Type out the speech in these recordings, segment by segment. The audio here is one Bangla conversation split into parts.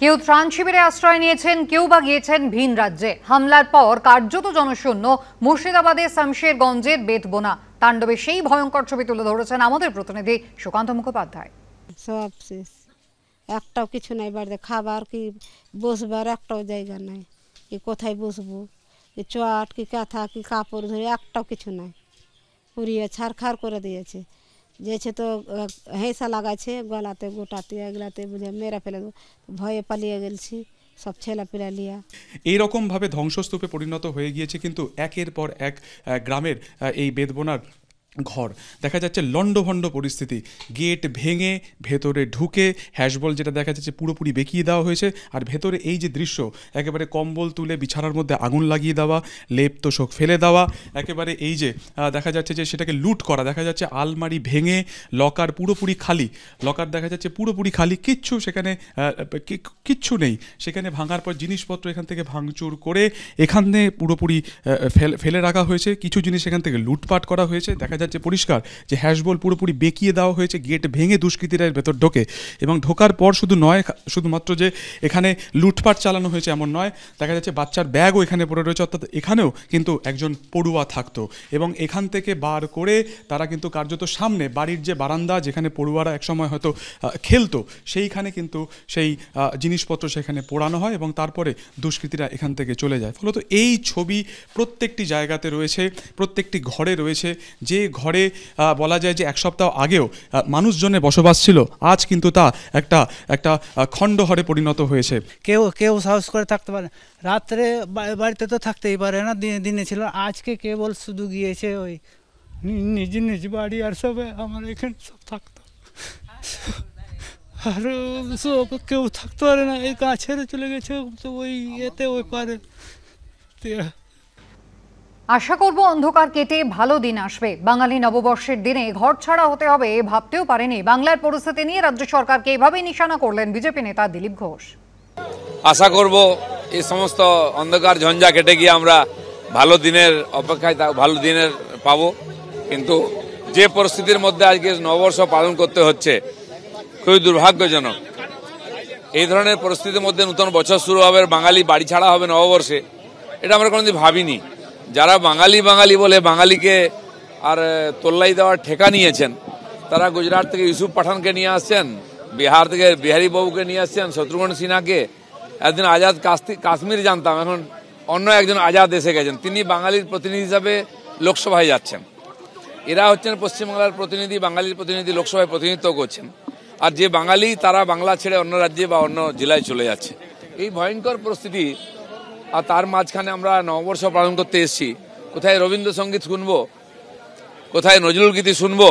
কেউ ত্রাণ শিবিরে আশ্রয় নিয়েছেন, কেউ বা গিয়েছেন ভিন রাজ্যে। হামলার পর কার্যত জনশূন্য মুর্শিদাবাদের শামশেরগঞ্জের বেতবোনা। তাণ্ডবে সেই ভয়ঙ্কর ছবি তুলে ধরেছেন আমাদের প্রতিনিধি সুকান্ত মুখোপাধ্যায়। সব শেষ, একটাও কিছু নাই বাড়িতে, খাবার কি বসবার একটাও জায়গা নাই, কি কোথায় বসবো, কি চট কি কাঁথা কি কাপড় ধরে একটাও কিছু নাই, পুড়িয়ে ছাড়খাড় করে দিয়েছে। যেছে তো হেঁসা লাগাইছে গলাতে গোটাতে এগুলাতে, বুঝে মেরে ফেলে দেবো, ভয়ে পালিয়ে গেছি সব ছেলে পেলা লিয়া। এইরকমভাবে ধ্বংসস্তূপে পরিণত হয়ে গিয়েছে কিন্তু একের পর এক গ্রামের এই বেদবোনার ঘর। দেখা যাচ্ছে লণ্ডভণ্ড পরিস্থিতি, গেট ভেঙে ভেতরে ঢুকে হ্যাশবল যেটা দেখা যাচ্ছে পুরোপুরি বেঁকিয়ে দেওয়া হয়েছে। আর ভেতরে এই যে দৃশ্য, একেবারে কম্বল তুলে বিছানার মধ্যে আগুন লাগিয়ে দেওয়া, লেপ তোষক ফেলে দেওয়া, একেবারে এই যে দেখা যাচ্ছে যে সেটাকে লুট করা। দেখা যাচ্ছে আলমারি ভেঙে লকার পুরোপুরি খালি, লকার দেখা যাচ্ছে পুরোপুরি খালি, কিচ্ছু সেখানে কিচ্ছু নেই। সেখানে ভাঙার পর জিনিসপত্র এখান থেকে ভাঙচুর করে এখানে পুরোপুরি ফেলে রাখা হয়েছে। কিছু জিনিস এখান থেকে লুটপাট করা হয়েছে। দেখা যাচ্ছে পরিষ্কার যে হ্যাশবল পুরোপুরি বেঁকিয়ে দেওয়া হয়েছে, গেট ভেঙে দুষ্কৃতীরা ভেতর ঢোকে। এবং ঢোকার পর শুধুমাত্র যে এখানে লুটপাট চালানো হয়েছে এমন নয়, দেখা যাচ্ছে বাচ্চার ব্যাগও এখানে পড়ে রয়েছে, অর্থাৎ এখানেও কিন্তু একজন পড়ুয়া থাকতো। এবং এখান থেকে বার করে তারা কিন্তু কার্যত সামনে বাড়ির যে বারান্দা, যেখানে পড়ুয়ারা একসময় হয়তো খেলতো, সেইখানে কিন্তু সেই জিনিসপত্র সেখানে পোড়ানো হয় এবং তারপরে দুষ্কৃতীরা এখান থেকে চলে যায়। ফলত এই ছবি প্রত্যেকটি জায়গাতে রয়েছে, প্রত্যেকটি ঘরে রয়েছে। যে ঘরে বলা যায় যে এক সপ্তাহ আগেও মানুষজনের বসবাস ছিল, আজ কিন্তু তা একটা খণ্ডঘরে পরিণত হয়েছে। কেউ সাহস করে থাকতে পারে, রাত্রে বাড়িতে তো থাকতেই পারে না, দিনে ছিল। আজকে কেবল শুধু গিয়েছে ওই নিজ বাড়ি, আর সব আমার এখানে সব থাকতো, আর সব কেউ থাকতে পারে না, এই গা ছেড়ে চলে গেছে তো ওই এতে ওই পারে। আশা করব অন্ধকার কেটে ভালো দিন আসবে। বাঙালি নববর্ষের দিনে ঘর ছাড়া হতে হবে ভাবতেও পারেনি। বাংলার পরিস্থিতি নিয়ে রাজ্য সরকারকে এভাবেই নিশানা করলেন বিজেপি নেতা দিলীপ ঘোষ। আশা করব এই সমস্ত অন্ধকার ঝঞ্ঝা কেটে গিয়ে আমরা ভালো দিনের অপেক্ষায় ভালো দিনের পাবো। কিন্তু যে পরিস্থিতির মধ্যে আজকে নববর্ষ পালন করতে হচ্ছে খুবই দুর্ভাগ্যজনক। এই ধরনের পরিস্থিতির মধ্যে নতুন বছর শুরু হবে, বাঙালি বাড়ি ছাড়া হবে নববর্ষে, এটা আমরা কোনোদিন ভাবিনি। যারা বাঙালি বলে বাঙালিকে আর তোল্লাই দেওয়ার ঠেকা নিয়েছেন, তারা গুজরাট থেকে ইউসুফ পাঠানকে নিয়ে আসছেন, বিহার থেকে বিহারী বাবুকে নিয়ে আসছেন, শত্রুঘ্ন সিনহাকে। একদিন আজাদ কাশ্মীর জানতাম, এখন অন্য একজন আজাদ এসে গেছেন, তিনি বাঙালির প্রতিনিধি হিসাবে লোকসভায় যাচ্ছেন। এরা হচ্ছেন পশ্চিমবাংলার প্রতিনিধি, বাঙালির প্রতিনিধি লোকসভায় প্রতিনিধিত্ব করছেন। আর যে বাঙালি তারা বাংলা ছেড়ে অন্য রাজ্যে বা অন্য জেলায় চলে যাচ্ছে। এই ভয়ঙ্কর পরিস্থিতি, আর তার মাঝখানে আমরা নববর্ষ পালন করতে এসেছি। কোথায় রবীন্দ্রসঙ্গীত শুনবো, কোথায় নজরুল গীতি শুনবো,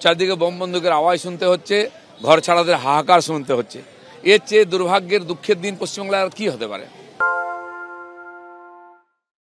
চারদিকে বোম বন্দুকের আওয়াজ শুনতে হচ্ছে, ঘর ছাড়াদের হাহাকার শুনতে হচ্ছে। এর চেয়ে দুর্ভাগ্যের দুঃখের দিন পশ্চিমবাংলায় আর কি হতে পারে।